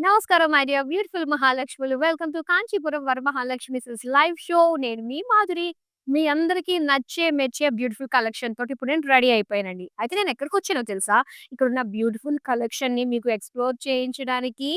నమస్కారం my dear beautiful మహాలక్ష్ములు. Welcome to Kanchipuram Varamahalakshmi silks live show. నేను మీ మాధురి. మీ అందరికీ నచ్చే, మెచ్చే బ్యూటిఫుల్ కలెక్షన్ తోటి ఇప్పుడు నేను రెడీ అయిపోయానండి. అయితే నేను ఎక్కడికొచ్చానో తెలుసా? ఇక్కడున్న బ్యూటిఫుల్ కలెక్షన్‌ని మీకు ఎక్స్‌ప్లోర్ చేయించడానికి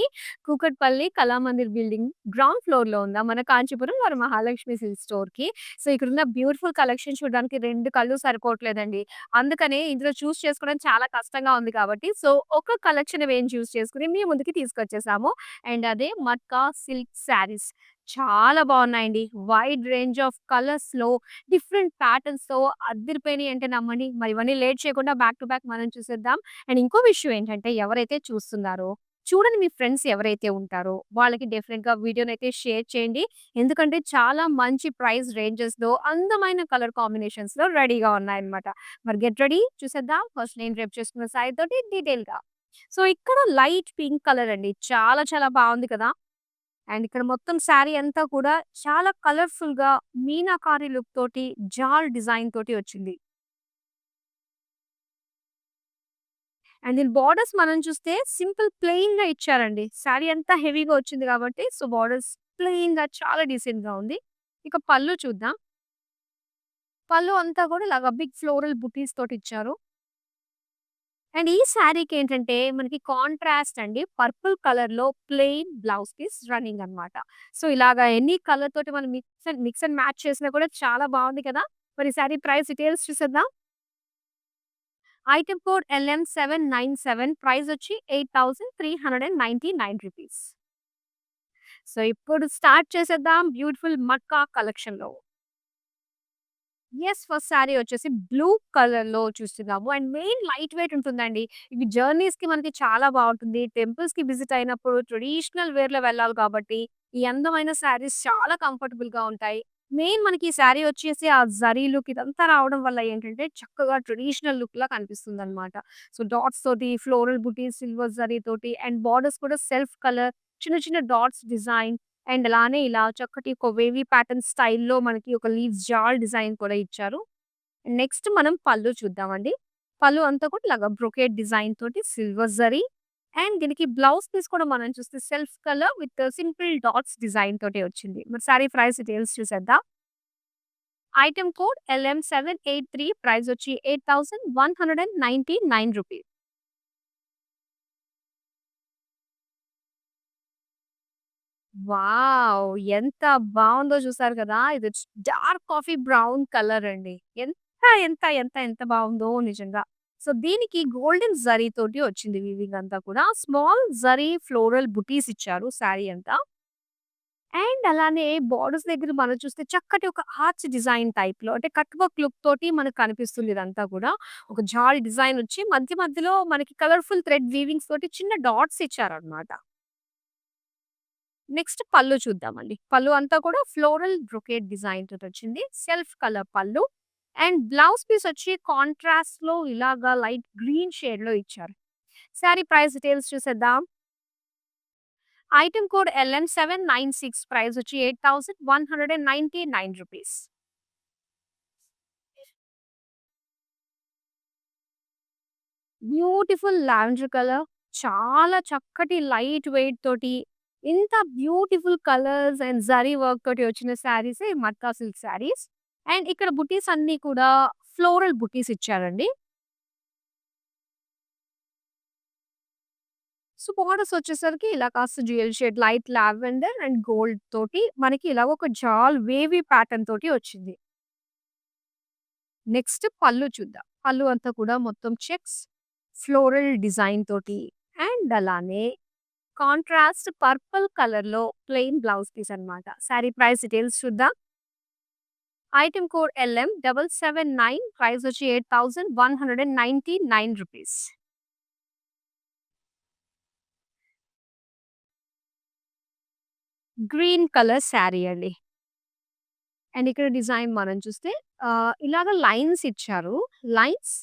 కూకట్పల్లి కళామందిర్ బిల్డింగ్ గ్రౌండ్ ఫ్లోర్‌లో ఉందా మన కాంచీపురం వరమహాలక్ష్మి సిల్క్స్ స్టోర్‌కి. సో, ఇక్కడున్న బ్యూటిఫుల్ కలెక్షన్ చూడడానికి 2 కళ్ళు సరిపోవట్లేదండి. అందుకనే ఇందులో చూస్ చేసుకోవడం చాలా కష్టంగా ఉంది కాబట్టి, సో, ఒక కలెక్షన్ చూస్ చేసుకొని మీ ముందుకి తీసుకొచ్చేసాము. అండ్ అదే మట్కా సిల్క్ శారీస్. చాలా బావున్నాయండి. వైడ్ రేంజ్ ఆఫ్ కలర్స్‌లో డిఫరెంట్ ప్యాటర్న్స్‌తో అద్దిరిపోయినాయి అంటే నమ్మండి. మరి ఇవన్నీ లేట్ చేయకుండా బ్యాక్ టు బ్యాక్ మనం చూసేద్దాం. అండ్ ఇంకో విషయం ఏంటంటే ఎవరైతే చూస్తున్నారో, చూడని మీ ఫ్రెండ్స్ ఎవరైతే ఉంటారో వాళ్ళకి డెఫినిట్‌గా వీడియోనైతే షేర్ చేయండి. ఎందుకంటే చాలా మంచి ప్రైస్ రేంజెస్‌లో అందమైన కలర్ కాంబినేషన్స్‌లో రెడీగా ఉన్నాయన్నమాట. మరి గెట్ రెడీ చూసేద్దాం. ఫస్ట్ నేను రేపు చేసుకున్న సారీ తోటి డీటెయిల్‌గా. సో, ఇక్కడ లైట్ పింక్ కలర్ అండి. చాలా చాలా బావుంది కదా! అండ్ ఇక్కడ మొత్తం శారీ అంతా కూడా చాలా కలర్‌ఫుల్‌గా మీనాకారి లుక్ తోటి జాల్ డిజైన్ తోటి వచ్చింది. అండ్ దీని బోర్డర్స్ మనం చూస్తే సింపుల్ ప్లెయిన్‌గా ఇచ్చారండి. శారీ అంతా హెవీగా వచ్చింది కాబట్టి సో, బోర్డర్స్ ప్లెయిన్‌గా చాలా డీసెంట్‌గా ఉంది. ఇక పళ్ళు చూద్దాం. పళ్ళు అంతా కూడా ఇలాగ బిగ్ ఫ్లోరల్ బుటీస్ తోటి ఇచ్చారు. అండ్ ఈ శారీకేంటంటే మనకి కాంట్రాస్ట్ అండి. పర్పుల్ కలర్‌లో ప్లెయిన్ బ్లౌజ్ పీస్ రన్నింగ్ అన్నమాట. సో, ఇలాగా ఎనీ కలర్ తోటి మనం మిక్స్ అండ్ మ్యాచ్ చేసినా కూడా చాలా బావుంది కదా! మరి శారీ ప్రైస్ డీటెయిల్స్ చూసేద్దాం. ఐటెమ్ కోడ్ LM797 ప్రైస్ వచ్చి ₹8,399. సో, ఇప్పుడు స్టార్ట్ చేసేద్దాం బ్యూటిఫుల్ మట్కా కలెక్షన్‌లో. ఫస్ట్ సారీ వచ్చేసి బ్లూ కలర్‌లో చూస్తున్నాము. అండ్ మెయిన్ లైట్ వెయిట్ ఉంటుందండి. ఇవి జర్నీస్‌కి మనకి చాలా బావుంటుంది. టెంపుల్స్‌కి విజిట్ అయినప్పుడు ట్రెడిషనల్ వేర్‌లో వెళ్ళాలి కాబట్టి, ఈ అందమైన శారీస్ చాలా కంఫర్టబుల్‌గా ఉంటాయి. మెయిన్ మనకి ఈ శారీ వచ్చేసి ఆ జరీ లుక్ ఇదంతా రావడం వల్ల ఏంటంటే, చక్కగా ట్రెడిషనల్ లుక్‌లా కనిపిస్తుందనమాట. సో, డాట్స్ తోటి, ఫ్లోరల్ బుటీస్, సిల్వర్ జరీ తోటి అండ్ బోర్డర్స్ కూడా సెల్ఫ్ కలర్ చిన్న చిన్న డాట్స్ డిజైన్ అండ్ అలానే ఇలా చక్కటి ఒక వేవీ ప్యాటర్న్ స్టైల్‌లో మనకి ఒక లీవ్స్ జాల్ డిజైన్ కూడా ఇచ్చారు. నెక్స్ట్ మనం పళ్ళు చూద్దామండి. పళ్ళు అంతా కూడా ఇలాగా బ్రొకేట్ డిజైన్ తోటి సిల్వర్ జరీ అండ్ దీనికి బ్లౌజ్ పీస్ కూడా మనం చూస్తే self colour with simple dots design తోటి వచ్చింది. మరి సారీ ప్రైస్ డీటెయిల్స్ చూసేద్దాం. ఐటెమ్ కోడ్ LM783 ప్రైస్ వచ్చి ₹8,199. వావ్! ఎంత బావుందో చూసారు కదా! ఇది డార్క్ కాఫీ బ్రౌన్ కలర్ అండి. ఎంత బావుందో నిజంగా. సో, దీనికి గోల్డెన్ జరీ తోటి వచ్చింది వీవింగ్ అంతా కూడా. స్మాల్ జరీ ఫ్లోరల్ బుటీస్ ఇచ్చారు శారీ అంతా. అండ్ అలానే బోర్డర్స్ దగ్గర మనం చూస్తే చక్కటి ఒక ఆర్చ్ డిజైన్ టైప్‌లో అంటే కట్ వర్క్ లుక్ తోటి మనకు కనిపిస్తుంది ఇదంతా కూడా. ఒక జాల్ డిజైన్ వచ్చి మధ్య మధ్యలో మనకి కలర్‌ఫుల్ థ్రెడ్ వీవింగ్స్ తోటి చిన్న డాట్స్ ఇచ్చారన్నమాట. నెక్స్ట్ పళ్ళు చూద్దామండి. పళ్ళు అంతా కూడా ఫ్లోరల్ బ్రొకేట్ డిజైన్ తోటొచ్చింది. సెల్ఫ్ కలర్ పళ్ళు. అండ్ బ్లౌజ్ పీస్ వచ్చి కాంట్రాస్ట్‌లో ఇలాగా లైట్ గ్రీన్ షేడ్‌లో ఇచ్చారు. సారీ ప్రైస్ డీటెయిల్స్ చూసేద్దాం. ఐటెమ్ కోడ్ LM796 ప్రైస్ వచ్చి ₹8,199. Beautiful lavender colour. చాలా చక్కటి లైట్ వెయిట్ తోటి ఇంత beautiful colours and zari work తోటి వచ్చిన శారీసే మట్కా సిల్క్ శారీస్. అండ్ ఇక్కడ బుటీస్ అన్నీ కూడా ఫ్లోరల్ బుటీస్ ఇచ్చారండి. సో, బోర్డర్స్ వచ్చేసరికి ఇలా కాస్త dual shade light lavender and gold తోటి మనకి ఇలాగ ఒక జాల్ వేవీ ప్యాటర్న్ తోటి వచ్చింది. నెక్స్ట్ పళ్ళు చూద్దాం. పళ్ళు అంతా కూడా మొత్తం చెక్స్, ఫ్లోరల్ డిజైన్ తోటి అండ్ అలానే కాంట్రాస్ట్ పర్పుల్ కలర్‌లో ప్లెయిన్ బ్లౌజ్ పీస్ అన్నమాట. సారీ ప్రైస్ డీటెయిల్స్ చూద్దాం. ఐటెమ్ కోడ్ LM779 ప్రైస్ వచ్చి ₹8,199. గ్రీన్ కలర్ సారీ అండి. అండ్ ఇక్కడ డిజైన్ మనం చూస్తే ఇలాగ లైన్స్ ఇచ్చారు. Lines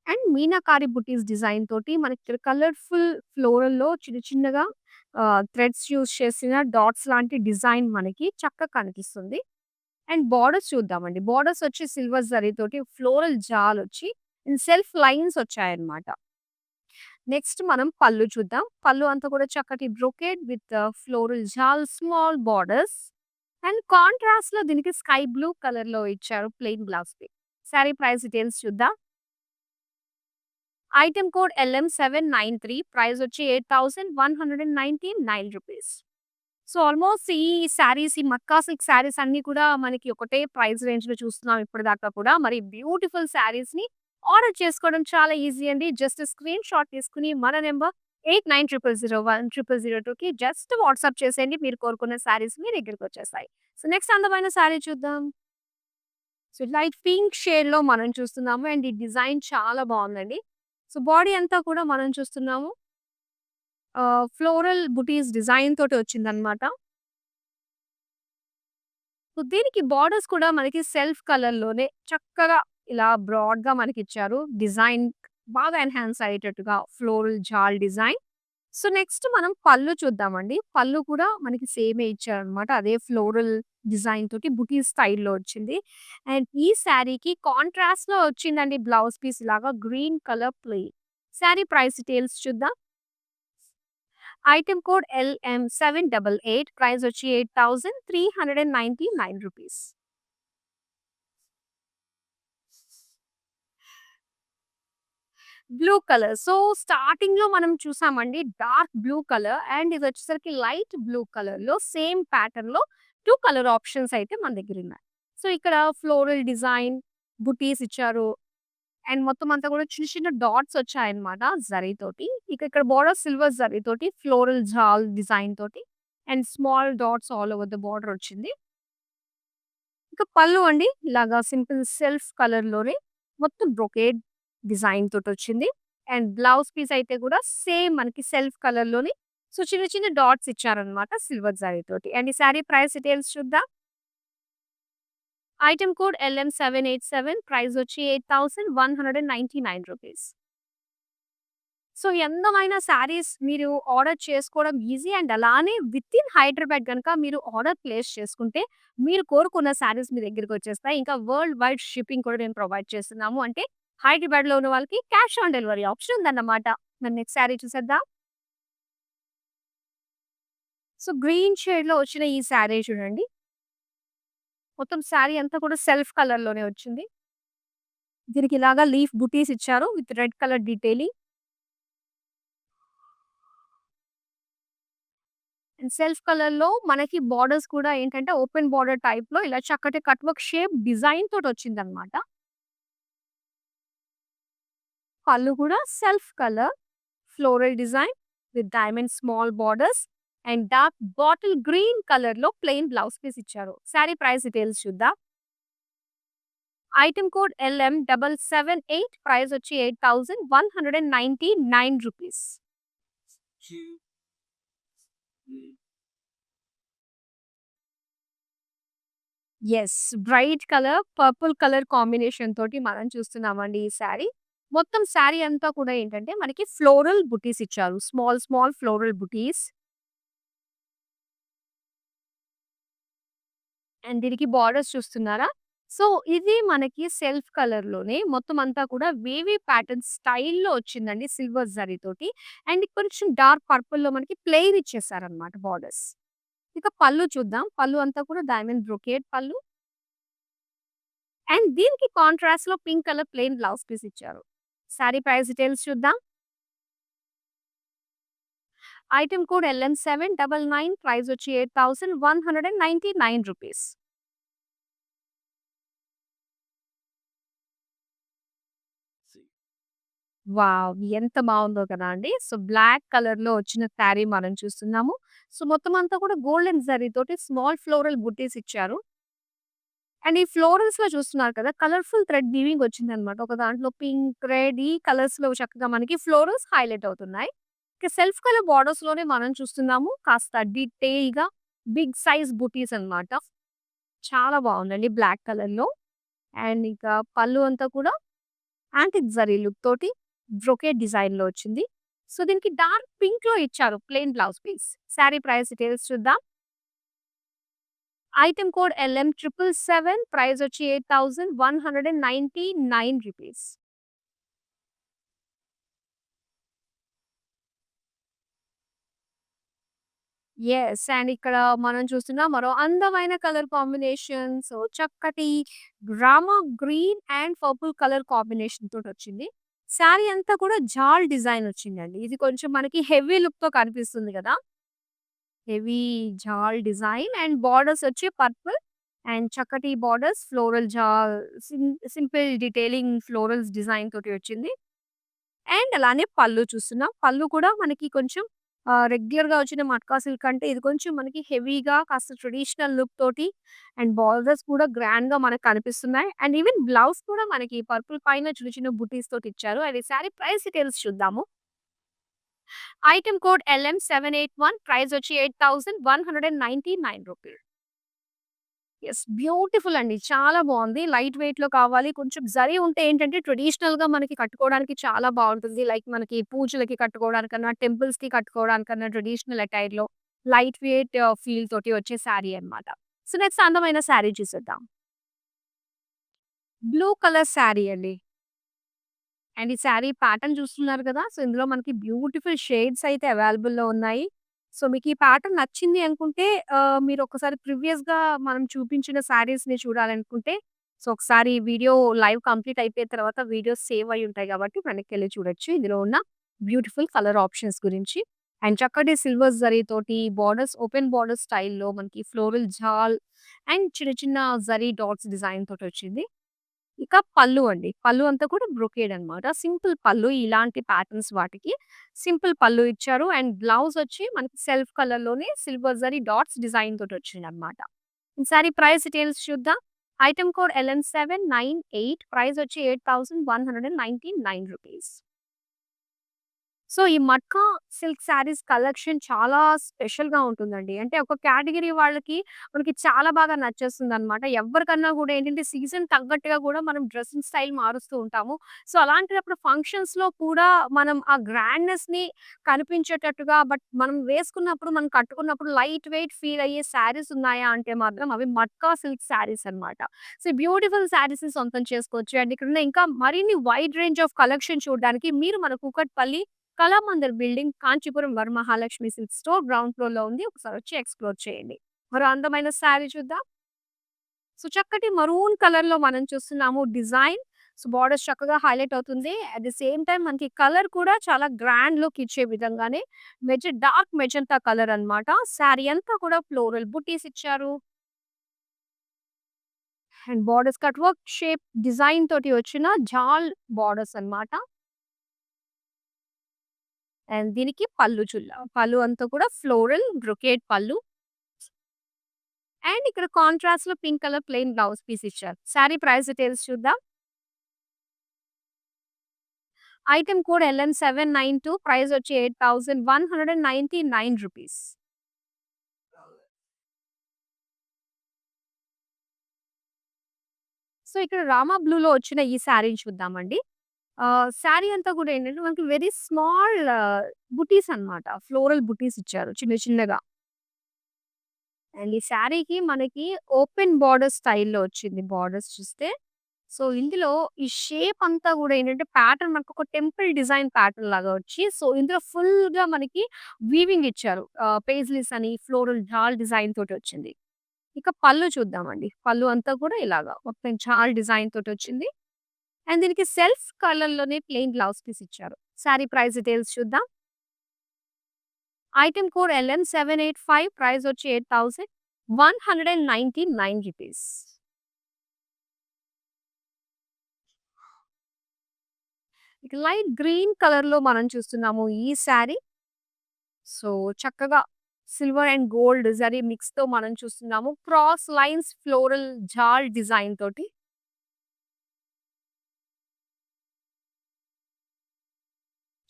and meenakari buttis design తోటి మనకి ఇక్కడ కలర్‌ఫుల్ ఫ్లోరల్‌లో చిన్న చిన్నగా థ్రెడ్స్ యూజ్ చేసిన డాట్స్ లాంటి డిజైన్ మనకి చక్కగా కనిపిస్తుంది. అండ్ బోర్డర్స్ చూద్దామండి. బోర్డర్స్ వచ్చి సిల్వర్ జరీ తోటి ఫ్లోరల్ జాలొచ్చి సెల్ఫ్ లైన్స్ వచ్చాయన్నమాట. నెక్స్ట్ మనం పళ్ళు చూద్దాం. పళ్ళు అంతా కూడా చక్కటి brocade with floral jaal small borders and కాంట్రాస్ట్‌లో దీనికి స్కై బ్లూ కలర్‌లో ఇచ్చారు ప్లెయిన్ బ్లౌజ్‌కి. సారీ ప్రైస్ డీటెయిల్స్ చూద్దాం. ఐటెమ్ కోడ్ LM793 ప్రైస్ వచ్చి ₹8,199. సో, ఆల్‌మోస్ట్ ఈ శారీస్, ఈ మక్కా సిల్క్ శారీస్ అన్నీ కూడా మనకి ఒకటే ప్రైస్ రేంజ్‌లో చూస్తున్నాం ఇప్పటిదాకా కూడా. మరి బ్యూటిఫుల్ శారీస్‌ని ఆర్డర్ చేసుకోవడం చాలా ఈజీ అండి. జస్ట్ స్క్రీన్ షాట్ తీసుకొని మన నంబర్ 8900010002కి జస్ట్ వాట్సాప్ చేసేయండి. మీరు కోరుకున్న శారీస్ మీ దగ్గరికొచ్చేస్తాయి. సో, నెక్స్ట్ అందమైన శారీ చూద్దాం. సో, లైట్ పింక్ షేడ్‌లో మనం చూస్తున్నాము అండ్ ఈ డిజైన్ చాలా బావుందండి. సో, బాడీ అంతా కూడా మనం చూస్తున్నాము ఫ్లోరల్ బుటీస్ డిజైన్ తోటి వచ్చిందనమాట. సో, దీనికి బోర్డర్స్ కూడా మనకి సెల్ఫ్ కలర్‌లోనే చక్కగా ఇలా బ్రాడ్‌గా మనకిచ్చారు. డిజైన్ బాగా ఎన్హాన్స్ అయ్యేటట్టుగా floral jaal design. So, next మనం పళ్ళు చూద్దామండి. పళ్ళు కూడా మనకి సేమే ఇచ్చారనమాట. అదే ఫ్లోరల్ డిజైన్ తోటి బుటీ స్టైల్‌లో వచ్చింది. అండ్ ఈ శారీకి కాంట్రాస్ట్‌లో వచ్చిందండి బ్లౌజ్ పీస్ ఇలాగా green colour plain. Sari price details చూద్దాం. ఐటెమ్ కోడ్ LM788 ప్రైస్ వచ్చి ₹8,399. Blue colour. సో, స్టార్టింగ్‌లో మనం చూసామండి డార్క్ బ్లూ కలర్ అండ్ ఇదొచ్చేసరికి లైట్ బ్లూ కలర్‌లో సేమ్ ప్యాటర్న్‌లో 2 కలర్ ఆప్షన్స్ అయితే మన దగ్గరున్నాయి. సో, ఇక్కడ ఫ్లోరల్ డిజైన్, బుటీస్ ఇచ్చారు. అండ్ మొత్తం అంతా కూడా చిన్న చిన్న డాట్స్ వచ్చాయన్నమాట జరీతోటి. ఇక ఇక్కడ బోర్డర్ సిల్వర్ జరీతోటి ఫ్లోరల్ జాల్ డిజైన్ తోటి and small dots all over the border వచ్చింది. ఇక పళ్ళు అండి ఇలాగా సింపుల్ సెల్ఫ్ కలర్‌లోనే మొత్తం బ్రొకేడ్ డిజైన్ తోటొచ్చింది. అండ్ బ్లౌజ్ పీస్ అయితే కూడా సేమ్ మనకి సెల్ఫ్ కలర్‌లోనే సో, చిన్న చిన్న డాట్స్ ఇచ్చారన్నమాట సిల్వర్ జరీతోటి. అండ్ ఈ సారీ ప్రైస్ డీటెయిల్స్ చూద్దాం. ఐటెమ్ కోడ్ LM787 ప్రైస్ వచ్చి ₹8,199. సో, ఈ అందమైన శారీస్ మీరు ఆర్డర్ చేసుకోవడం ఈజీ అండ్ అలానే వితిన్ హైదరాబాద్ గనుక మీరు ఆర్డర్ ప్లేస్ చేసుకుంటే, మీరు కోరుకున్న శారీస్ మీ దగ్గరికొచ్చేస్తాయి. ఇంకా వరల్డ్ వైడ్ షిప్పింగ్ కూడా మేము ప్రొవైడ్ చేస్తున్నాము. అంటే హైదరాబాద్‌లో ఉన్న వాళ్ళకి క్యాష్ ఆన్ డెలివరీ ఆప్షన్ ఉందన్నమాట. మరి నెక్స్ట్ శారీ చూసేద్దాం. సో, గ్రీన్ షేడ్‌లో వచ్చిన ఈ శారీ చూడండి. మొత్తం శారీ అంతా కూడా సెల్ఫ్ కలర్‌లోనే వచ్చింది. దీనికి ఇలాగా లీఫ్ బుటీస్ ఇచ్చారు with red colour detailing. And self కలర్‌లో మనకి బోర్డర్స్ కూడా ఏంటంటే ఓపెన్ బోర్డర్ టైప్‌లో ఇలా చక్కటి కట్ వర్క్ షేప్ డిజైన్ తోటొచ్చిందనమాట. పళ్ళు కూడా self colour floral design with diamond small borders and dark bottle green కలర్‌లో ప్లెయిన్ బ్లౌజ్ పీస్ ఇచ్చారు. సారీ ప్రైస్ డీటెయిల్స్ చూద్దాం. ఐటెమ్ కోడ్ LM778 ప్రైస్ వచ్చి ₹8,199. Yes. Bright colour, purple colour combination తోటి మనం చూస్తున్నామండి ఈ శారీ. మొత్తం శారీ అంతా కూడా ఏంటంటే మనకి ఫ్లోరల్ బుటీస్ ఇచ్చారు. Small, small floral buttis. And దీనికి బార్డర్స్ చూస్తున్నారా? సో, ఇది మనకి సెల్ఫ్ కలర్‌లోనే మొత్తం అంతా కూడా వేవీ ప్యాటర్న్ స్టైల్‌లో వచ్చిందండి సిల్వర్ జరీతోటి. అండ్ కొంచెం డార్క్ పర్పుల్‌లో మనకి ప్లెయిన్ ఇచ్చేసారన్నమాట బార్డర్స్. ఇక పళ్ళు చూద్దాం. పళ్ళు అంతా కూడా డైమండ్ బ్రొకేడ్ పళ్ళు. అండ్ దీనికి కాంట్రాస్ట్‌లో pink colour plain blouse piece ఇచ్చారు. సారీ ప్రైస్ డీటెయిల్స్ చూద్దాం. ఐటెమ్ కోడ్ LM799 ప్రైస్ వచ్చి ₹8,199. వావ్! ఎంత బావుందో కదా అండి. సో, బ్లాక్ కలర్‌లో వచ్చిన శారీ మనం చూస్తున్నాము. సో, మొత్తం అంతా కూడా గోల్డెన్ జరీతోటి స్మాల్ ఫ్లోరల్ బుట్టీస్ ఇచ్చారు. అండ్ ఈ ఫ్లోరల్స్‌లో చూస్తున్నారు కదా! కలర్‌ఫుల్ థ్రెడ్ వీవింగ్ వచ్చిందన్నమాట. ఒక దాంట్లో పింక్, రెడ్ ఈ కలర్స్‌లో చక్కగా మనకి ఫ్లోరల్స్ హైలైట్ అవుతున్నాయి. ఇక సెల్ఫ్ కలర్ బోర్డర్స్‌లోనే మనం చూస్తున్నాము. కాస్త డీటెయిల్‌గా బిగ్ సైజ్ బుటీస్ అన్నమాట. చాలా బావుందండి బ్లాక్ కలర్‌లో. అండ్ ఇంకా పళ్ళు అంతా కూడా యాంటిక్ జరీ లుక్ తోటి బ్రొకేట్ డిజైన్‌లో వచ్చింది. సో, దీనికి డార్క్ పింక్‌లో ఇచ్చారు plain blouse piece. Sari price details చూద్దాం. ఐటెమ్ కోడ్ LM777 ప్రైస్ వచ్చి ₹8,199. యెస్. అండ్ ఇక్కడ మనం చూస్తున్నాం మరో అందమైన కలర్ కాంబినేషన్. సో, చక్కటి rama green and purple colour combination తోటొచ్చింది. శారీ అంతా కూడా జాల్ డిజైన్ వచ్చిందండి. ఇది కొంచెం మనకి హెవీ లుక్‌తో కనిపిస్తుంది గదా! హెవీ జాల్ డిజైన్ అండ్ బోర్డర్స్ వచ్చి పర్పుల్ అండ్ చక్కటి borders floral simple detailing florals design తోటి వచ్చింది. అండ్ అలానే పళ్ళు చూస్తున్నాం. పళ్ళు కూడా మనకి కొంచెం రెగ్యులర్‌గా వచ్చిన మట్కా సిల్క్ కంటే ఇది కొంచెం మనకి హెవీగా కాస్త ట్రెడిషనల్ లుక్ తోటి అండ్ బార్డర్స్ కూడా గ్రాండ్‌గా మనకు కనిపిస్తున్నాయి. అండ్ ఈవెన్ బ్లౌజ్ కూడా మనకి పర్పుల్ పైన చిన్న చిన్న బుటీస్ తోటి ఇచ్చారు. అది సారీ ప్రైస్ డీటెయిల్స్ చూద్దాము. ఐటెమ్ కోడ్ LM781 ప్రైస్ వచ్చి రూ. 8199. యెస్. బ్యూటిఫుల్ అండి. చాలా బావుంది. లైట్ వెయిట్‌లో కావాలి. కొంచెం జరీ ఉంటే ఏంటంటే ట్రెడిషనల్‌గా మనకి కట్టుకోవడానికి చాలా బావుంటుంది. లైక్ మనకి పూజలకి కట్టుకోవడానికన్నా, టెంపుల్స్‌కి కట్టుకోవడానికన్నా ట్రెడిషనల్ అటైర్‌లో లైట్ వెయిట్ ఫీల్ తోటి వచ్చే శారీ అన్నమాట. సో, నెక్స్ట్ అందమైన శారీ చూసేద్దాం. బ్లూ కలర్ శారీ అండి. అండ్ ఈ శారీ ప్యాటర్న్ చూస్తున్నారు కదా! సో, ఇందులో మనకి బ్యూటిఫుల్ షేడ్స్ అయితే అవైలబుల్‌లో ఉన్నాయి. సో, మీకు ఈ ప్యాటర్న్ నచ్చింది అనుకుంటే మీరు ఒకసారి ప్రీవియస్‌గా మనం చూపించిన శారీస్‌ని చూడాలనుకుంటే సో, ఒకసారి వీడియో లైవ్ కంప్లీట్ అయిపోయిన తర్వాత వీడియోస్ సేవ్ అయ్యి ఉంటాయి కాబట్టి వెనక్కెళ్ళి చూడొచ్చు. ఇందులో ఉన్న బ్యూటిఫుల్ కలర్ ఆప్షన్స్ గురించి. అండ్ చక్కటి సిల్వర్ జరీతోటి బోర్డర్స్ ఓపెన్ బోర్డర్ స్టైల్‌లో మనకి ఫ్లోరల్ జాల్ అండ్ చిన్న చిన్న జరీ డాట్స్ డిజైన్ తోటొచ్చింది. ఇక పళ్ళు అండి. పళ్ళు అంతా కూడా బ్రొకేడ్ అన్నమాట. సింపుల్ పళ్ళు ఇలాంటి ప్యాటర్న్స్ వాటికి సింపుల్ పళ్ళు ఇచ్చారు. అండ్ బ్లౌజ్ వచ్చి మనకి సెల్ఫ్ కలర్‌లోనే సిల్వర్ జరీ డాట్స్ డిజైన్ తోటొచ్చిందన్నమాట. ఈ సారీ ప్రైస్ డీటెయిల్స్ చూద్దాం. ఐటెమ్ కోడ్ LN798 ప్రైస్ వచ్చి రూ. 8199. సో, ఈ మట్కా సిల్క్ శారీస్ కలెక్షన్ చాలా స్పెషల్‌గా ఉంటుందండి. అంటే ఒక కేటగరీ వాళ్ళకి మనకి చాలా బాగా నచ్చేస్తుందనమాట. ఎవ్వరికన్నా గూడా ఏంటంటే సీజన్ తగ్గట్టుగా గూడా మనం డ్రెసింగ్ స్టైల్ మారుస్తూ ఉంటాము. సో, అలాంటప్పుడు ఫంక్షన్స్‌లో కూడా మనం ఆ గ్రాండ్‌నెస్‌ని కనిపించేటట్టుగా మనం వేసుకున్నప్పుడు, మనం కట్టుకున్నప్పుడు లైట్ వెయిట్ ఫీల్ అయ్యే శారీస్ ఉన్నాయా అంటే మాత్రం అవి మట్కా సిల్క్ శారీస్ అనమాట. సో, బ్యూటిఫుల్ శారీస్‌ని సొంతం చేసుకోవచ్చు. అండ్ ఇక్కడున్న ఇంకా మరిన్ని వైడ్ రేంజ్ ఆఫ్ కలెక్షన్ చూడడానికి మీరు మన Kukatpally Kalamandir building, Kanchipuram Varamahalakshmi silk store ground ఫ్లోర్‌లో ఉంది. ఒకసారి వచ్చి ఎక్స్‌ప్లోర్ చేయండి. మరో అందమైన శారీ చూద్దాం. సో, చక్కటి మరూన్ కలర్‌లో మనం చూస్తున్నాము డిజైన్. సో, బోర్డర్స్ చక్కగా హైలైట్ అవుతుంది. అట్ ది సేమ్ టైమ్ మనకి కలర్ కూడా చాలా గ్రాండ్ లుక్ ఇచ్చే విధంగానే డార్క్ మెజెంటా కలర్ అన్నమాట. శారీ అంతా కూడా ఫ్లోరల్ బుట్టీస్ ఇచ్చారు. And borders cut work shape design తోటి వచ్చిన జాల్ బోర్డర్స్ అన్నమాట. అండ్ దీనికి పళ్ళు పళ్ళు అంతా కూడా ఫ్లోరల్ బ్రొకేడ్ పళ్ళు. అండ్ ఇక్కడ కాంట్రాస్ట్‌లో pink colour plain blouse piece ఇచ్చారు. సారీ ప్రైస్ డీటెయిల్స్ చూద్దాం. ఐటెమ్ కోడ్ LN792 ప్రైస్ వచ్చి రూ. 8199. సో, ఇక్కడ రామా బ్లూలో వచ్చిన ఈ సారీని చూద్దామండి. సారీ అంతా కూడా ఏంటంటే మనకి వెరీ స్మాల్ బుటీస్ అన్నమాట. ఫ్లోరల్ బుటీస్ ఇచ్చారు చిన్న చిన్నగా. అండ్ ఈ సారీకి మనకి ఓపెన్ బోర్డర్ స్టైల్‌లో వచ్చింది బోర్డర్స్ చూస్తే. సో, ఇందులో ఈ షేప్ అంతా గూడా ఏంటంటే ప్యాటర్న్ మనకొక టెంపుల్ డిజైన్ ప్యాటర్న్ లాగా వచ్చి, సో, ఇందులో ఫుల్‌గా మనకి వీవింగ్ ఇచ్చారు. పేజ్లీస్ అని ఫ్లోరల్ జాల్ డిజైన్ తోటొచ్చింది. ఇక పళ్ళు చూద్దామండి. పళ్ళు అంతా కూడా ఇలాగా మొత్తం జాల్ డిజైన్ తోటొచ్చింది. అండ్ దీనికి సెల్ఫ్ కలర్‌లోనే ప్లెయిన్ బ్లౌజ్ పీస్ ఇచ్చారు. సారీ ప్రైస్ డీటెయిల్స్ చూద్దాం. ఐటెమ్ కోడ్ LN785 ప్రైస్ వచ్చి రూ. 8199. ఇక లైట్ గ్రీన్ కలర్‌లో మనం చూస్తున్నాము ఈ శారీ. సో, చక్కగా సిల్వర్ అండ్ గోల్డ్ జరీ మిక్స్‌తో మనం చూస్తున్నాము. Cross lines floral jaal design తోటి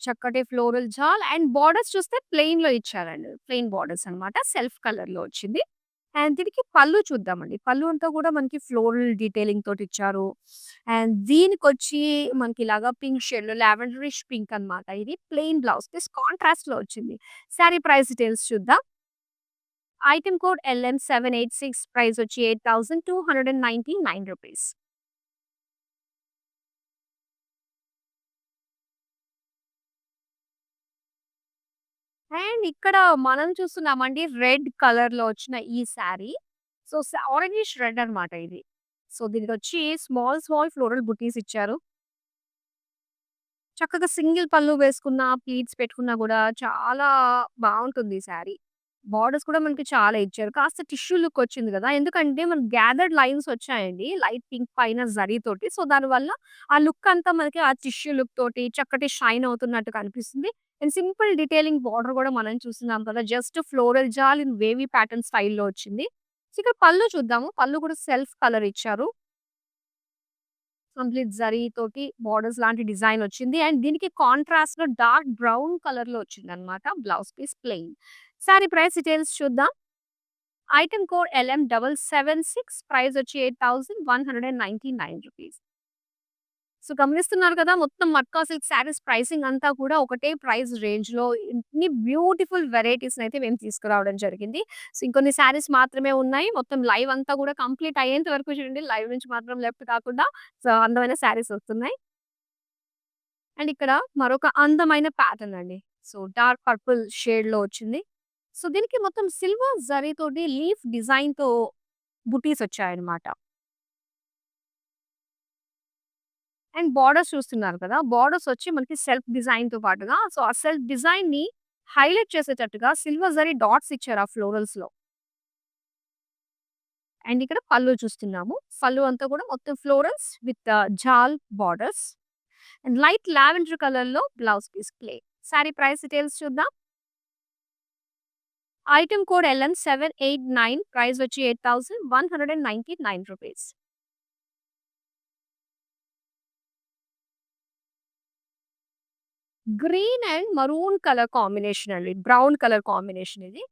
చక్కటి ఫ్లోరల్ జాల్ అండ్ బోర్డర్స్ చూస్తే ప్లెయిన్‌లో ఇచ్చారండి. ప్లెయిన్ బోర్డర్స్ అన్నమాట. సెల్ఫ్ కలర్‌లో వచ్చింది. అండ్ దీనికి పళ్ళు చూద్దామండి. పళ్ళు అంతా కూడా మనకి ఫ్లోరల్ డీటెయిలింగ్ తోటి ఇచ్చారు. అండ్ దీనికొచ్చి మనకి ఇలాగా పింక్ షేడ్‌లో లావెండరిష్ పింక్ అన్నమాట. ఇది ప్లెయిన్ బ్లౌజ్ పీస్ కాంట్రాస్ట్‌లో వచ్చింది. సారీ ప్రైస్ డీటెయిల్స్ చూద్దాం. ఐటెమ్ కోడ్ LN786 ప్రైస్ వచ్చి రూ. 8299. అండ్ ఇక్కడ మనం చూస్తున్నామండి రెడ్ కలర్‌లో వచ్చిన ఈ శారీ. సో, ఆరెంజిష్ రెడ్ అన్నమాట ఇది. సో, దీనికొచ్చి స్మాల్, స్మాల్ ఫ్లోరల్ బుటీస్ ఇచ్చారు. చక్కగా సింగిల్ పళ్ళు వేసుకున్న, ప్లీట్స్ పెట్టుకున్నా గూడా చాలా బావుంటుంది ఈ శారీ. బోర్డర్స్ కూడా మనకి చాలా ఇచ్చారు. కాస్త టిష్యూ లుక్ వచ్చింది గదా! ఎందుకంటే మనకి గ్యాదర్డ్ లైన్స్ వచ్చాయండి. లైట్ పింక్ పైన జరీతోటి. సో, దానివల్ల ఆ లుక్ అంతా మనకి ఆ టిష్యూ లుక్ తోటి చక్కటి షైన్ అవుతున్నట్టు కనిపిస్తుంది. అండ్ సింపుల్ డీటెయిలింగ్ బోర్డర్ గూడా మనం చూస్తున్నాం కదా! Just floral jaal in wavy pattern స్టైల్‌లో వచ్చింది. సో, ఇక్కడ పళ్ళు చూద్దాము. పళ్ళు కూడా సెల్ఫ్ కలర్ ఇచ్చారు. కంప్లీట్ జరీ తోటి బోర్డర్స్ లాంటి డిజైన్ వచ్చింది. అండ్ దీనికి కాంట్రాస్ట్‌లో డార్క్ బ్రౌన్ కలర్‌లో వచ్చిందన్నమాట. Blouse piece plain. Sari price details చూద్దాం. ఐటెమ్ కోడ్ LM776 ప్రైస్ వచ్చి ₹8,199. సో, గమనిస్తున్నారు కదా! మొత్తం మట్కా సిల్క్ శారీస్ ప్రైసింగ్ అంతా కూడా ఒకటే ప్రైస్ రేంజ్‌లో ఇన్ని బ్యూటిఫుల్ వెరైటీస్‌నైతే మేము తీసుకురావడం జరిగింది. సో, ఇంకొన్ని శారీస్ మాత్రమే ఉన్నాయి. మొత్తం లైవ్ అంతా కూడా కంప్లీట్ అయ్యేంత వరకు చూడండి. లైవ్ నుంచి మాత్రం లెఫ్ట్ కాకుండా సో, అందమైన శారీస్ వస్తున్నాయి. అండ్ ఇక్కడ మరొక అందమైన ప్యాటర్న్ అండి. సో, డార్క్ పర్పుల్ షేడ్‌లో వచ్చింది. సో, దీనికి మొత్తం సిల్వర్ జరీతోటి లీఫ్ డిజైన్‌తో బుటీస్ వచ్చాయన్నమాట. అండ్ బోర్డర్స్ చూస్తున్నారు కదా! బోర్డర్స్ వచ్చి మనకి సెల్ఫ్ డిజైన్‌తో పాటుగా సో, ఆ సెల్ఫ్ డిజైన్‌ని హైలైట్ చేసేటట్టుగా సిల్వర్ జరీ డాట్స్ ఇచ్చారు ఆ ఫ్లోరల్స్‌లో. అండ్ ఇక్కడ పళ్ళు చూస్తున్నాము. పళ్ళు అంతా కూడా మొత్తం floral with jaal borders and light lavender కలర్‌లో blouse piece plain. Sari price details చూద్దాం. ఐటెమ్ కోడ్ LM789 ప్రైస్ వచ్చి ₹8,199. Green and maroon colour combination అండి. బ్రౌన్ కలర్ కాంబినేషన్ ఇది.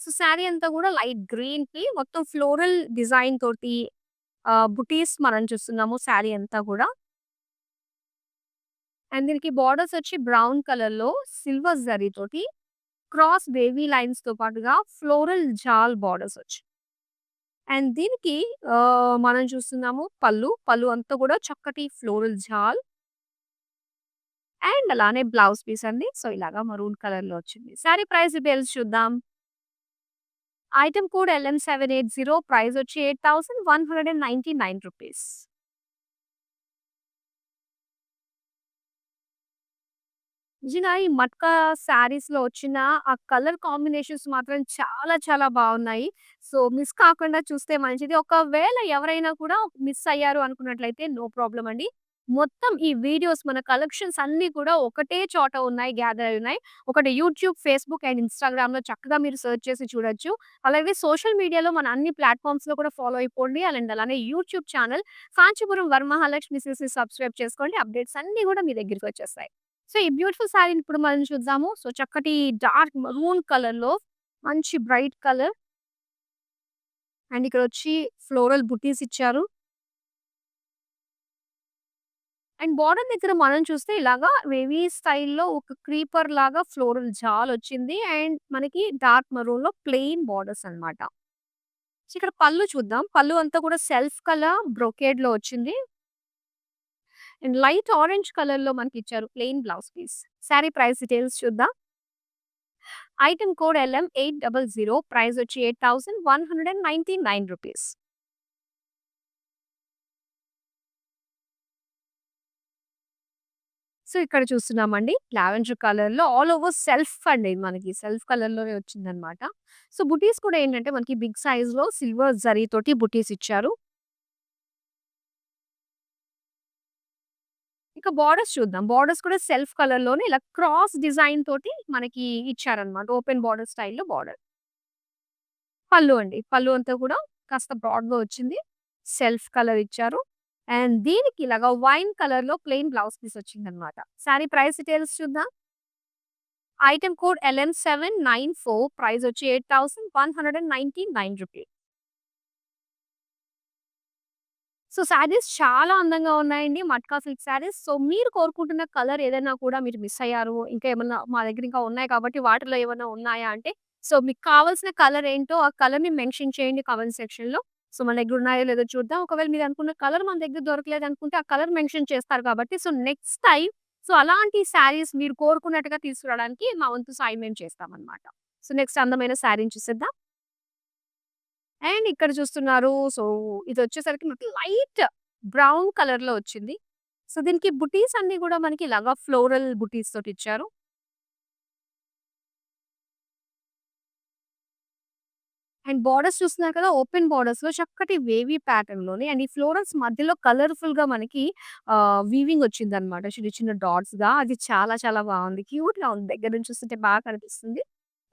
సో, శారీ అంతా గూడా లైట్ గ్రీన్‌కి మొత్తం ఫ్లోరల్ డిజైన్ తోటి బుటీస్ మనం చూస్తున్నాము శారీ అంతా గూడా. అండ్ దీనికి బోర్డర్స్ వచ్చి బ్రౌన్ కలర్‌లో సిల్వర్ జరీతోటి క్రాస్ వేవీ లైన్స్‌తో పాటుగా ఫ్లోరల్ జాల్ బోర్డర్స్ వచ్చాయి. అండ్ దీనికి మనం చూస్తున్నాము పళ్ళు. పళ్ళు అంతా గూడా చక్కటి ఫ్లోరల్ జాల్ అండ్ అలానే బ్లౌజ్ పీస్ అండి. సో, ఇలాగా మరూన్ కలర్‌లో వచ్చింది. శారీ ప్రైస్ డీటెయిల్స్ చూద్దాం. ఐటెమ్ కోడ్ LM780 ప్రైస్ వచ్చి ₹8,199. నిజంగా ఈ మట్కా శారీస్‌లో వచ్చిన ఆ కలర్ కాంబినేషన్స్ మాత్రం చాలా చాలా బావున్నాయి. సో, మిస్ కాకుండా చూస్తే మంచిది. ఒకవేళ ఎవరైనా కూడా మిస్ అయ్యారు అనుకున్నట్లయితే నో ప్రాబ్లమ్ అండి. మొత్తం ఈ వీడియోస్ మన కలెక్షన్స్ అన్నీ కూడా ఒకటే చోట ఉన్నాయి. గ్యాదర్ అయి ఉన్నాయి. ఒకటి యూట్యూబ్, ఫేస్‌బుక్ అండ్ ఇన్‌స్టాగ్రామ్‌లో చక్కగా మీరు సెర్చ్ చేసి చూడొచ్చు. అలాగే సోషల్ మీడియాలో మన అన్ని ప్లాట్‌ఫార్మ్స్‌లో కూడా ఫాలో అయిపోండి. అండ్ అలానే యూట్యూబ్ ఛానల్ కాంచీపురం వరమహాలక్ష్మి సిల్క్స్‌ని సబ్స్క్రైబ్ చేసుకోండి. అప్డేట్స్ అన్నీ కూడా మీ దగ్గరికొచ్చేస్తాయి. సో, ఈ బ్యూటిఫుల్ శారీని ఇప్పుడు మనం చూద్దాము. సో, చక్కటి డార్క్ మరూన్ కలర్‌లో మంచి బ్రైట్ కలర్ అండ్ ఇక్కడొచ్చి ఫ్లోరల్ బుటీస్ ఇచ్చారు. అండ్ బార్డర్ దగ్గర మనం చూస్తే ఇలాగా వేవీ స్టైల్‌లో ఒక క్రీపర్ లాగా ఫ్లోరల్ జాలొచ్చింది. అండ్ మనకి డార్క్ మరూన్‌లో ప్లెయిన్ బార్డర్స్ అన్నమాట. సో, ఇక్కడ పళ్ళు చూద్దాం. పళ్ళు అంతా కూడా సెల్ఫ్ కలర్ బ్రొకేడ్‌లో వచ్చింది. అండ్ లైట్ ఆరెంజ్ కలర్‌లో మనకిచ్చారు plain blouse piece. Sari price details చూద్దాం. ఐటెమ్ కోడ్ LM800 ప్రైస్ వచ్చి ₹8,199. సో, ఇక్కడ చూస్తున్నామండి లావెండర్ కలర్‌లో ఆల్ ఓవర్ సెల్ఫ్ అండి మనకి సెల్ఫ్ కలర్‌లోనే వచ్చిందనమాట. సో, బుటీస్ కూడా ఏంటంటే మనకి బిగ్ సైజ్‌లో సిల్వర్ జరీతోటి బుటీస్ ఇచ్చారు. ఇక బోర్డర్స్ చూద్దాం. బోర్డర్స్ కూడా సెల్ఫ్ కలర్‌లోనే ఇలా క్రాస్ డిజైన్ తోటి మనకి ఇచ్చారనమాట. ఓపెన్ బోర్డర్ స్టైల్‌లో బోర్డర్. పళ్ళు అండి. పళ్ళు అంతా కూడా కాస్త బ్రాడ్‌గా వచ్చింది. సెల్ఫ్ కలర్ ఇచ్చారు. అండ్ దీనికి ఇలాగా వైన్ కలర్‌లో ప్లెయిన్ బ్లౌజ్ పీస్ వచ్చిందనమాట. సారీ ప్రైస్ డీటెయిల్స్ చూద్దాం. ఐటెమ్ కోడ్ LM794 ప్రైస్ వచ్చి ₹8,199. సో, శారీస్ చాలా అందంగా ఉన్నాయండి. మట్కా సిల్క్ శారీస్. సో, మీరు కోరుకుంటున్న కలర్ ఏదైనా కూడా మీరు మిస్ అయ్యారు. ఇంకా ఏమన్నా మా దగ్గర ఇంకా ఉన్నాయి కాబట్టి వాటిలో ఏమన్నా ఉన్నాయా అంటే, సో, మీకు కావాల్సిన కలర్ ఏంటో ఆ కలర్‌ని మెన్షన్ చేయండి కామెంట్ సెక్షన్‌లో. సో, మన దగ్గర ఉన్నాయో లేదో చూద్దాం. ఒకవేళ మీరు అనుకున్న కలర్ మన దగ్గర దొరకలేదనుకుంటే ఆ కలర్ మెన్షన్ చేస్తారు కాబట్టి సో, నెక్స్ట్ టైమ్ సో, అలాంటి శారీస్ మీరు కోరుకున్నట్టుగా తీసుకురావడానికి మా వంతు సాయం మేము చేస్తామనమాట. సో, నెక్స్ట్ అందమైన శారీని చూసేద్దాం. అండ్ ఇక్కడ చూస్తున్నారు. సో, ఇదొచ్చేసరికి మనకి లైట్ బ్రౌన్ కలర్‌లో వచ్చింది. సో, దీనికి బుటీస్ అన్నీ గూడా మనకి ఇలాగా ఫ్లోరల్ బుటీస్ తోటిచ్చారు. అండ్ బోర్డర్స్ చూస్తున్నారు కదా! ఓపెన్ బోర్డర్స్‌లో చక్కటి వేవీ ప్యాటర్న్‌లోని అండ్ ఈ ఫ్లోరల్స్ మధ్యలో కలర్‌ఫుల్‌గా మనకి వీవింగ్ వచ్చిందనమాట. చిన్న చిన్న డాట్స్‌గా. అది చాలా చాలా బావుంది. క్యూట్‌గా ఉంది. దగ్గర నుంచి చూస్తుంటే బాగా కనిపిస్తుంది.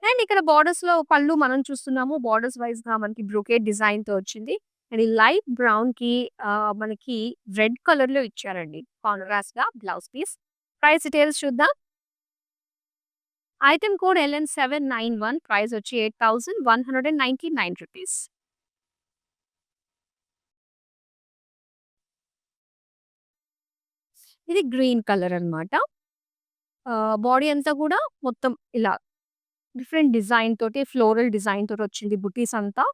అండ్ ఇక్కడ బోర్డర్స్‌లో పళ్ళు మనం చూస్తున్నాము. బోర్డర్స్ వైస్‌గా మనకి బ్రొకేట్ డిజైన్‌తో వచ్చింది. అండ్ ఈ లైట్ బ్రౌన్‌కి మనకి రెడ్ కలర్‌లో ఇచ్చారండి. కాంట్రాస్ట్‌గా బ్లౌజ్ పీస్. ప్రైస్ డీటెయిల్స్ చూద్దాం. ఐటెమ్ కోడ్ LN791 ప్రైస్ వచ్చి ₹8,199. ఇది గ్రీన్ కలర్ అన్నమాట. బాడీ అంతా కూడా మొత్తం ఇలా డిఫరెంట్ డిజైన్ తోటి ఫ్లోరల్ డిజైన్ తోటొచ్చింది బుటీస్ అంతా.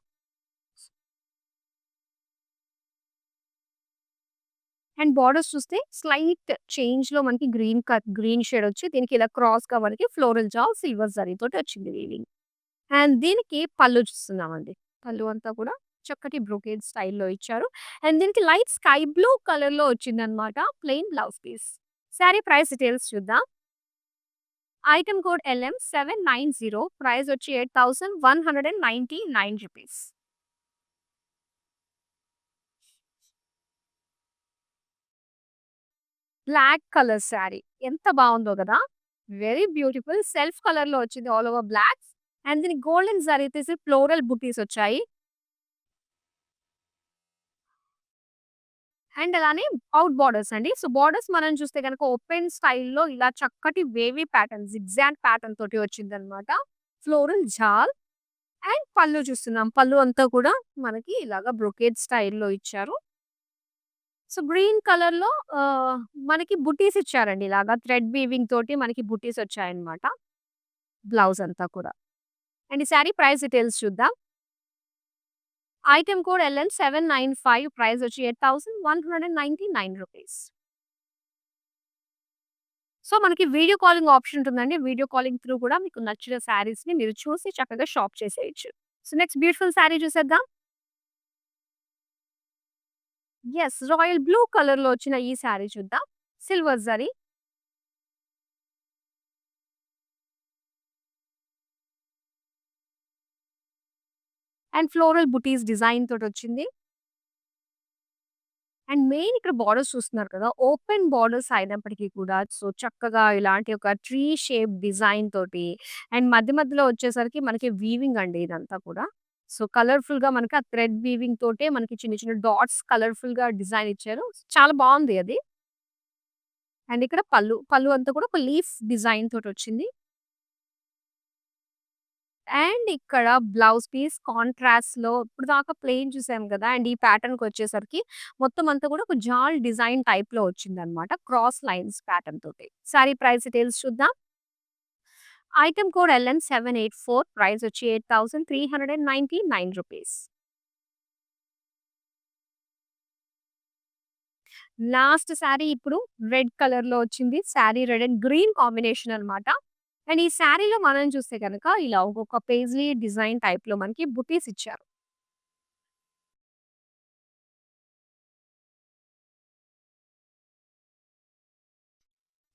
అండ్ బోర్డర్స్ చూస్తే స్లైట్ చేంజ్‌లో మనకి గ్రీన్ షేడ్ వచ్చి దీనికి ఇలా క్రాస్‌గా మనకి ఫ్లోరల్ జాల్ సిల్వర్ జరీ తోటి వచ్చింది వీవింగ్. అండ్ దీనికి పళ్ళు చూస్తున్నామండి. పళ్ళు అంతా కూడా చక్కటి బ్రొకేడ్ స్టైల్‌లో ఇచ్చారు. అండ్ దీనికి లైట్ స్కై బ్లూ కలర్‌లో వచ్చిందన్నమాట. Plain blouse piece. Sari price details చూద్దాం. ఐటెమ్ కోడ్ LM790 ప్రైస్ వచ్చి ₹8,199. Black colour sari. ఎంత బావుందో గదా! Very beautiful. సెల్ఫ్ కలర్‌లో వచ్చింది ఆల్ ఓవర్ బ్లాక్. అండ్ దీనికి గోల్డెన్ జరీ తీసి ఫ్లోరల్ బుటీస్ వచ్చాయి. అండ్ అలానే ఔట్ బోర్డర్స్ అండి. సో, బోర్డర్స్ మనం చూస్తే గనక ఓపెన్ స్టైల్‌లో ఇలా చక్కటి వేవీ ప్యాటర్న్, జిగ్‌జాగ్ ప్యాటర్న్ తోటి వచ్చిందనమాట. ఫ్లోరల్ జాల్ అండ్ పళ్ళు చూస్తున్నాం. పళ్ళు అంతా కూడా మనకి ఇలాగా బ్రొకేడ్ స్టైల్‌లో ఇచ్చారు. సో, గ్రీన్ కలర్‌లో మనకి బుటీస్ ఇచ్చారండి. ఇలాగా థ్రెడ్ వీవింగ్ తోటి మనకి బుటీస్ వచ్చాయన్నమాట. బ్లౌజ్ అంతా కూడా. అండ్ ఈ సారీ ప్రైస్ డీటెయిల్స్ చూద్దాం. ఐటెమ్ కోడ్ LN795 ప్రైస్ వచ్చి ₹8,199. సో, మనకి వీడియో కాలింగ్ ఆప్షన్ ఉంటుందండి. వీడియో కాలింగ్ త్రూ కూడా మీకు నచ్చిన శారీస్‌ని మీరు చూసి చక్కగా షాప్ చేసేయొచ్చు. సో, నెక్స్ట్ బ్యూటిఫుల్ శారీ చూసేద్దాం. యెస్. రాయల్ బ్లూ కలర్‌లో వచ్చిన ఈ శారీ చూద్దాం. Silver zari and floral buttis design తోటొచ్చింది. అండ్ మెయిన్ ఇక్కడ బోర్డర్స్ చూస్తున్నారు కదా! ఓపెన్ బోర్డర్స్ అయినప్పటికీ కూడా సో, చక్కగా ఇలాంటి ఒక ట్రీ షేప్ డిజైన్ తోటి అండ్ మధ్య మధ్యలో వచ్చేసరికి మనకి వీవింగ్ అండి ఇదంతా కూడా. సో, కలర్‌ఫుల్‌గా మనకి ఆ థ్రెడ్ వీవింగ్ తోటే మనకి చిన్న చిన్న డాట్స్ కలర్‌ఫుల్‌గా డిజైన్ ఇచ్చారు. చాలా బావుంది అది. అండ్ ఇక్కడ పళ్ళు. పళ్ళు అంతా కూడా ఒక లీఫ్ డిజైన్ తోటొచ్చింది. అండ్ ఇక్కడ బ్లౌజ్ పీస్ కాంట్రాస్ట్‌లో ఇప్పటిదాకా ప్లెయిన్ చూసాం గదా! అండ్ ఈ ప్యాటర్న్‌కొచ్చేసరికి మొత్తం అంతా కూడా ఒక జాల్ డిజైన్ టైప్‌లో వచ్చిందనమాట. క్రాస్ లైన్స్ ప్యాటర్న్ తోటి. సారీ ప్రైస్ డీటెయిల్స్ చూద్దాం. ఐటెమ్ కోడ్ LN784 ప్రైస్ వచ్చి ₹8,399. లాస్ట్ సారీ ఇప్పుడు రెడ్ కలర్‌లో వచ్చింది. Sorry red and green combination అనమాట. అండ్ ఈ సారీలో మనం చూస్తే గనక ఇలా ఒక్కొక్క పేజ్లీ డిజైన్ టైప్‌లో మనకి బుటీస్ ఇచ్చారు.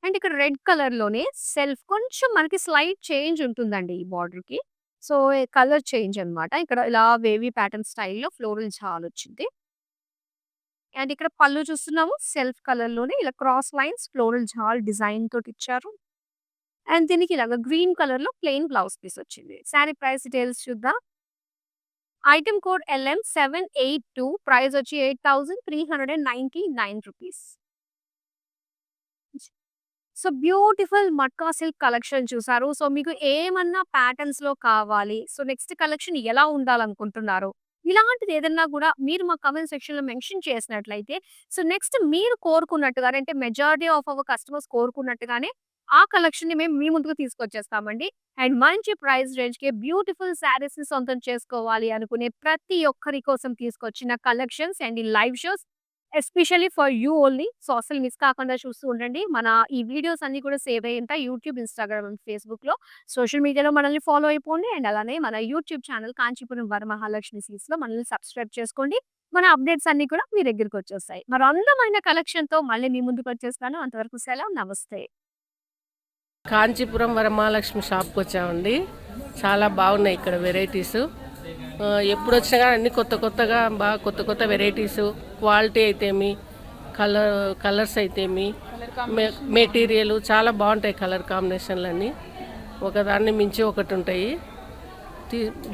అండ్ ఇక్కడ రెడ్ కలర్‌లోనే సెల్ఫ్ కొంచెం మనకి స్లైట్ చేంజ్ ఉంటుందండి ఈ బోర్డర్‌కి. సో, కలర్ చేంజ్ అన్నమాట. ఇక్కడ ఇలా వేవీ ప్యాటర్న్ స్టైల్‌లో ఫ్లోరల్ జాలొచ్చింది. అండ్ ఇక్కడ పళ్ళు చూస్తున్నాము సెల్ఫ్ కలర్‌లోనే ఇలా cross lines floral jaal design తోటిచ్చారు. అండ్ దీనికి ఇలాగ గ్రీన్ కలర్‌లో ప్లెయిన్ బ్లౌజ్ పీస్ వచ్చింది. సారీ ప్రైస్ డీటెయిల్స్ చూద్దాం. ఐటెమ్ కోడ్ LM782 ప్రైస్ వచ్చి ₹8,399. So, beautiful matka silk collection చూసారు. సో, మీకు ఏమన్నా ప్యాటర్న్స్‌లో కావాలి. సో, నెక్స్ట్ కలెక్షన్ ఎలా ఉండాలనుకుంటున్నారు? ఇలాంటిది ఏదన్నా గూడా మీరు మా కామెంట్ సెక్షన్‌లో మెన్షన్ చేసినట్లయితే, సో, నెక్స్ట్ మీరు కోరుకున్నట్టుగానే అంటే మెజారిటీ ఆఫ్ అవర్ కస్టమర్స్ కోరుకున్నట్టుగానే ఆ కలెక్షన్‌ని మేము మీ ముందుకు తీసుకొచ్చేస్తామండి. అండ్ మంచి ప్రైస్ రేంజ్‌కి బ్యూటిఫుల్ శారీస్‌ని సొంతం చేసుకోవాలి అనుకునే ప్రతి ఒక్కరి కోసం తీసుకొచ్చిన కలెక్షన్స్ అండ్ ఈ live shows especially for you only. So, అస్సలు మిస్ కాకుండా చూస్తూ ఉండండి. మన ఈ వీడియోస్ అన్నీ కూడా సేవ్ అయ్యి ఉంటాయి. యూట్యూబ్, ఇన్‌స్టాగ్రామ్ అండ్ ఫేస్‌బుక్‌లో. సోషల్ మీడియాలో మనల్ని ఫాలో అయిపోండి. అండ్ అలానే మన యూట్యూబ్ ఛానల్ కాంచీపురం వరమహాలక్ష్మి సిల్క్స్‌లో మనల్ని సబ్స్క్రైబ్ చేసుకోండి. మన అప్డేట్స్ అన్నీ కూడా మీ దగ్గరికొచ్చేస్తాయి. మరో అందమైన కలెక్షన్‌తో మళ్ళీ మీ ముందుకొచ్చేస్తాను. అంతవరకు సెలవు. నమస్తే. కాంచీపురం వరమహాలక్ష్మి షాప్‌కొచ్చామండి. చాలా బాగున్నాయి ఇక్కడ వెరైటీసు. ఎప్పుడొచ్చినా గాని అన్నీ కొత్త కొత్తగా కొత్త కొత్త వెరైటీసు, క్వాలిటీ అయితేమి, కలర్స్ అయితేమి, మెటీరియల్ చాలా బాగుంటాయి. కలర్ కాంబినేషన్లన్నీ ఒకదాన్ని మించి ఒకటి ఉంటాయి.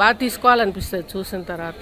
బాగా తీసుకోవాలనిపిస్తుంది చూసిన తర్వాత.